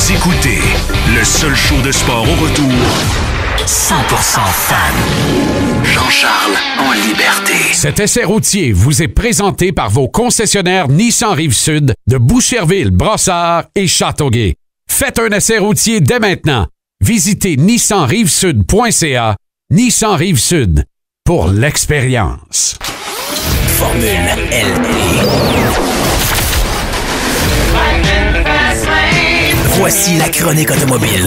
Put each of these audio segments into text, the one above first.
Vous écoutez le seul show de sport au retour 100% fan. Jean-Charles en liberté. Cet essai routier vous est présenté par vos concessionnaires Nissan Rive-Sud de Boucherville, Brossard et Châteauguay. Faites un essai routier dès maintenant. Visitez nissanrivesud.ca. Nissan Rive-Sud, pour l'expérience. Formule LP. Voici la chronique automobile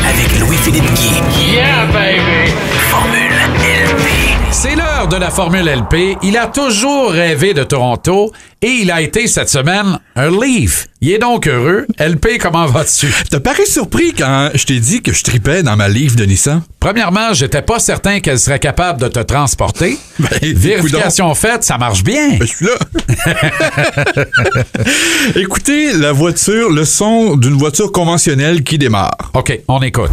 avec Louis-Philippe Guy. Yeah, baby! Formule LP. C'est l'heure de la Formule LP. Il a toujours rêvé de Toronto et il a été cette semaine un Leaf. Il est donc heureux. LP, comment vas-tu? T'as paru surpris quand je t'ai dit que je tripais dans ma Leaf de Nissan? Premièrement, j'étais pas certain qu'elle serait capable de te transporter. Vérification faite, ça marche bien. Ben, je suis là. Écoutez la voiture, le son d'une voiture conventionnelle qui démarre. OK, on écoute.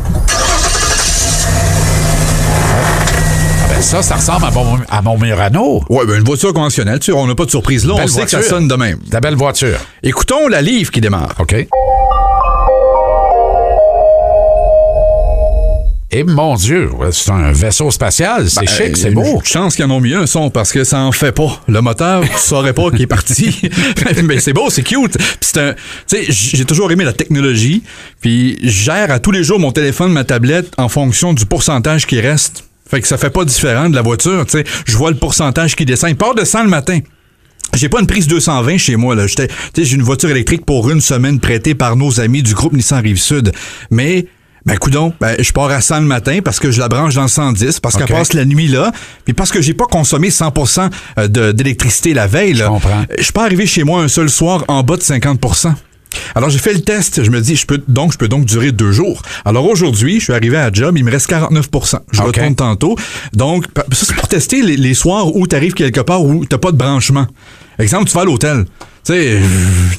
Ça ressemble à mon Murano. Ouais, ben une voiture conventionnelle, tu sais, on n'a pas de surprise là, on sait que ça sonne de même. Ta belle voiture. Écoutons la Leaf qui démarre. OK. Et mon Dieu, c'est un vaisseau spatial, c'est chic, c'est beau. Chance qu'ils en ont mis un son parce que ça en fait pas. Le moteur, tu saurais pas qu'il est parti. Mais c'est beau, c'est cute. Puis c'est un, tu sais, j'ai toujours aimé la technologie. Puis je gère à tous les jours mon téléphone, ma tablette en fonction du pourcentage qui reste. Fait que ça fait pas différent de la voiture, tu sais. Je vois le pourcentage qui descend. Il part de 100 le matin. J'ai pas une prise 220 chez moi, là. J'ai une voiture électrique pour une semaine prêtée par nos amis du groupe Nissan Rive-Sud. Mais, coudonc, je pars à 100 le matin parce que je la branche dans le 110, parce qu'elle passe la nuit là, puis parce que j'ai pas consommé 100% d'électricité la veille, là. Je comprends. Je suis pas arrivé chez moi un seul soir en bas de 50%. Alors, j'ai fait le test. Je me dis, je peux donc durer 2 jours. Alors, aujourd'hui, je suis arrivé à la job, il me reste 49%. Je retourne tantôt. Donc, ça, c'est pour tester les soirs où tu arrives quelque part où t'as pas de branchement. Exemple, tu vas à l'hôtel. Tu sais,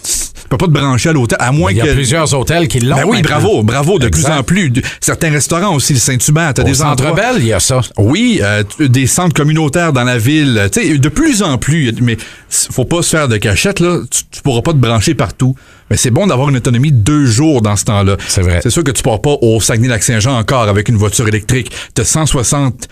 tu peux pas te brancher à l'hôtel, à moins que... Il y a plusieurs hôtels qui l'ont. Ben oui, maintenant. bravo, de plus en plus. Certains restaurants aussi, le Saint-Hubert, t'as des endroits... Centre Bell, il y a ça. Oui, des centres communautaires dans la ville. Tu sais, de plus en plus, mais faut pas se faire de cachette, là. Tu pourras pas te brancher partout. Mais c'est bon d'avoir une autonomie de 2 jours dans ce temps-là. C'est vrai. C'est sûr que tu pars pas au Saguenay-Lac-Saint-Jean encore avec une voiture électrique. T'as 160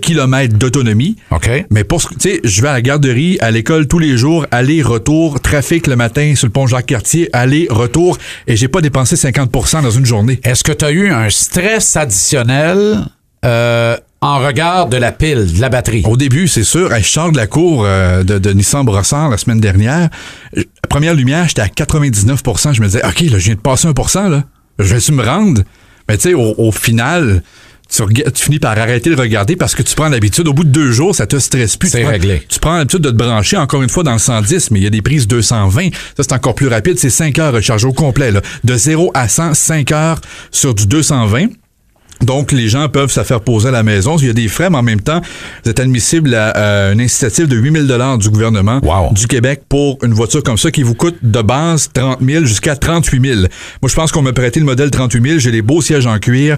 km d'autonomie. OK. Mais tu sais, je vais à la garderie, à l'école tous les jours, aller-retour, trafic le matin sur le pont Jacques-Cartier, aller-retour, et j'ai pas dépensé 50% dans une journée. Est-ce que tu as eu un stress additionnel en regard de la pile, de la batterie? Au début, c'est sûr. Je sors de la cour de Nissan Brossard la semaine dernière. La première lumière, j'étais à 99%. Je me disais, OK, là, je viens de passer 1%, là. Je vais-tu me rendre? Mais tu sais, au final... Tu finis par arrêter de regarder parce que tu prends l'habitude. Au bout de 2 jours, ça te stresse plus. C'est réglé. Tu prends l'habitude de te brancher encore une fois dans le 110, mais il y a des prises 220. Ça, c'est encore plus rapide. C'est 5 heures recharge au complet, là. De 0 à 100, 5 heures sur du 220. Donc, les gens peuvent se faire poser à la maison. Il y a des frais, mais en même temps, vous êtes admissible à un incitatif de 8 000 du gouvernement du Québec pour une voiture comme ça qui vous coûte de base 30 000 jusqu'à 38 000. Moi, je pense qu'on m'a prêté le modèle 38 000. J'ai les beaux sièges en cuir,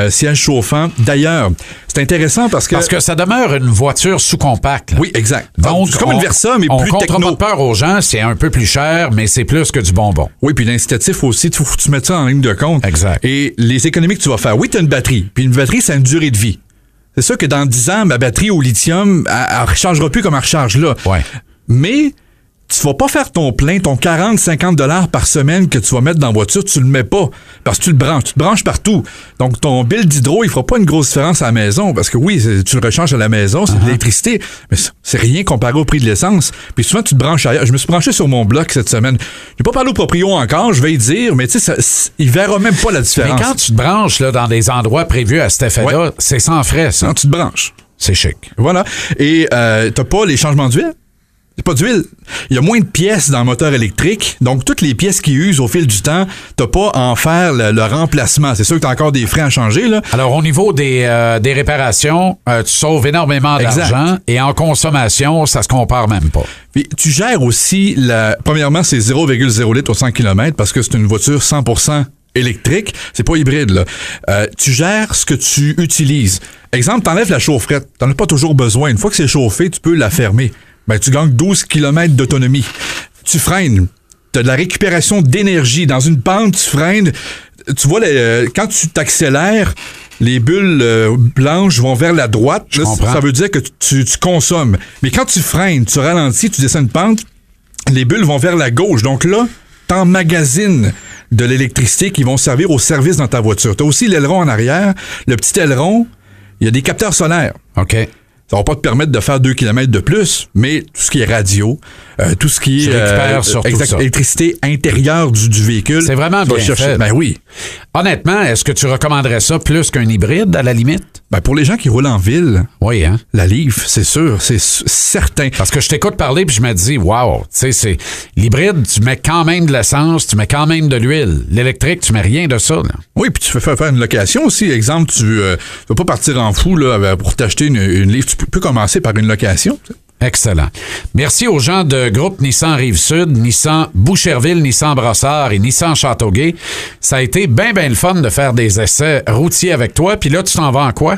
sièges chauffants. D'ailleurs, c'est intéressant parce que ça demeure une voiture sous-compacte. Oui, exact. Donc, c'est comme une Versa, mais plus techno. On compte pas peur aux gens, c'est un peu plus cher, mais c'est plus que du bonbon. Oui, puis l'incitatif aussi, faut que tu mettes ça en ligne de compte. Exact. Et les économies que tu vas faire. Oui, tu as une batterie. Puis une batterie, ça a une durée de vie. C'est sûr que dans 10 ans, ma batterie au lithium, elle rechargera plus comme elle recharge là. Ouais. Mais tu vas pas faire ton plein, ton 40-50$ par semaine que tu vas mettre dans la voiture, tu le mets pas. Parce que tu te branches partout. Donc, ton bill d'hydro, il fera pas une grosse différence à la maison. Parce que oui, tu le recharges à la maison, c'est de l'électricité. Mais c'est rien comparé au prix de l'essence. Puis souvent, tu te branches ailleurs. Je me suis branché sur mon bloc cette semaine. J'ai pas parlé au proprio encore, je vais y dire, mais tu sais, il verra même pas la différence. Mais quand tu te branches là, dans des endroits prévus à cet effet-là, c'est sans frais, ça. Non, tu te branches. C'est chic. Voilà. Et t'as pas les changements d'huile. C'est pas d'huile. Il y a moins de pièces dans le moteur électrique. Donc, toutes les pièces qui usent au fil du temps, t'as pas à en faire le remplacement. C'est sûr que t'as encore des frais à changer, là. Alors, au niveau des réparations, tu sauves énormément d'argent. Et en consommation, ça se compare même pas. Puis, tu gères aussi premièrement, c'est 0,0 litres au 100 km parce que c'est une voiture 100% électrique. C'est pas hybride, là. Tu gères ce que tu utilises. Exemple, t'enlèves la chaufferette. T'en as pas toujours besoin. Une fois que c'est chauffé, tu peux la fermer. Ben, tu gagnes 12 km d'autonomie. Tu freines. t'as de la récupération d'énergie. Dans une pente, tu freines. Tu vois, quand tu t'accélères, les bulles blanches vont vers la droite. Là, ça veut dire que tu consommes. Mais quand tu freines, tu ralentis, tu descends une pente, les bulles vont vers la gauche. Donc là, t'emmagasines de l'électricité qui vont servir au service dans ta voiture. T'as aussi l'aileron en arrière. Le petit aileron, il y a des capteurs solaires. OK. Ça va pas te permettre de faire 2 km de plus, mais tout ce qui est radio, tout ce qui est électricité intérieure du véhicule. C'est vraiment bien fait. Ben oui. Honnêtement, est-ce que tu recommanderais ça plus qu'un hybride, à la limite? Ben pour les gens qui roulent en ville, oui, hein? La Leaf, c'est sûr, c'est certain. Parce que je t'écoute parler puis je me dis, wow, tu sais, c'est l'hybride, tu mets quand même de l'essence, tu mets quand même de l'huile. L'électrique, tu mets rien de ça, là. Oui, puis tu peux faire une location aussi. Exemple, tu vas pas partir en fou là pour t'acheter une Leaf. Tu peux commencer par une location. T'sais. Excellent. Merci aux gens de groupe Nissan Rive-Sud, Nissan Boucherville, Nissan Brossard et Nissan Châteauguay. Ça a été bien le fun de faire des essais routiers avec toi. Puis là, tu t'en vas en quoi?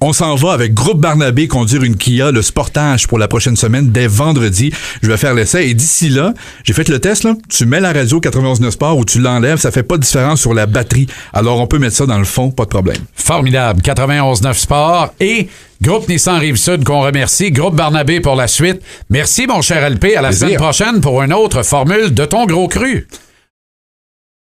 On s'en va avec Groupe Barnabé conduire une Kia, le Sportage pour la prochaine semaine, dès vendredi. Je vais faire l'essai et d'ici là, j'ai fait le test, là. Tu mets la radio 91.9 Sport ou tu l'enlèves, ça fait pas de différence sur la batterie. Alors on peut mettre ça dans le fond, pas de problème. Formidable. 91.9 Sport et Groupe Nissan Rive-Sud qu'on remercie. Groupe Barnabé pour la suite. Merci mon cher LP. À la semaine prochaine pour une autre formule de ton gros cru.